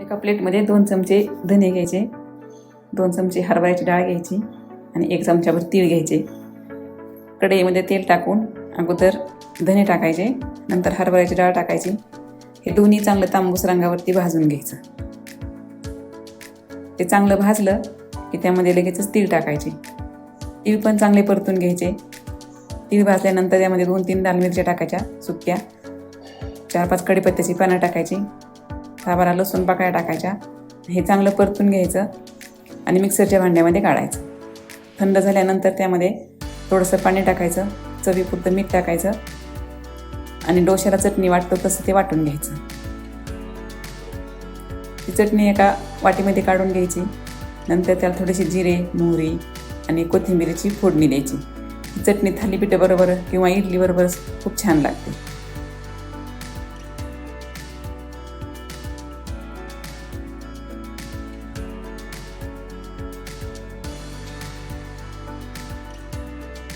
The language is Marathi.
एका प्लेटमध्ये 2 चमचे धने घ्यायचे, 2 चमचे हरभऱ्याची डाळ घ्यायची आणि 1 चमचाभर तीळ घ्यायचे. कढईमध्ये तेल टाकून अगोदर धने टाकायचे, नंतर हरभऱ्याची डाळ टाकायची. हे दोन्ही चांगलं तांबूस रंगावरती भाजून घ्यायचं. ते चांगलं भाजलं की त्यामध्ये लगेचच तीळ टाकायचे. तीळ पण चांगले परतून घ्यायचे. तीळ भाजल्यानंतर त्यामध्ये 2-3 लाल मिरच्या टाकायच्या सुक्या, 4-5 कढीपत्त्याची पानं टाकायची, 10-12 लसूण पाकळ्या टाकायच्या. हे चांगलं परतून घ्यायचं आणि मिक्सरच्या भांड्यामध्ये काढायचं. थंड झाल्यानंतर त्यामध्ये थोडंसं पाणी टाकायचं, चवीपुरतं मीठ टाकायचं आणि डोश्याला चटणी वाटतो तसं ते वाटून घ्यायचं. ती चटणी एका वाटीमध्ये काढून घ्यायची. नंतर त्याला थोडीशी जिरे, मोहरी आणि कोथिंबीरीची फोडणी द्यायची. ही चटणी थालीपीठाबरोबर किंवा इडलीबरोबर खूप छान लागते.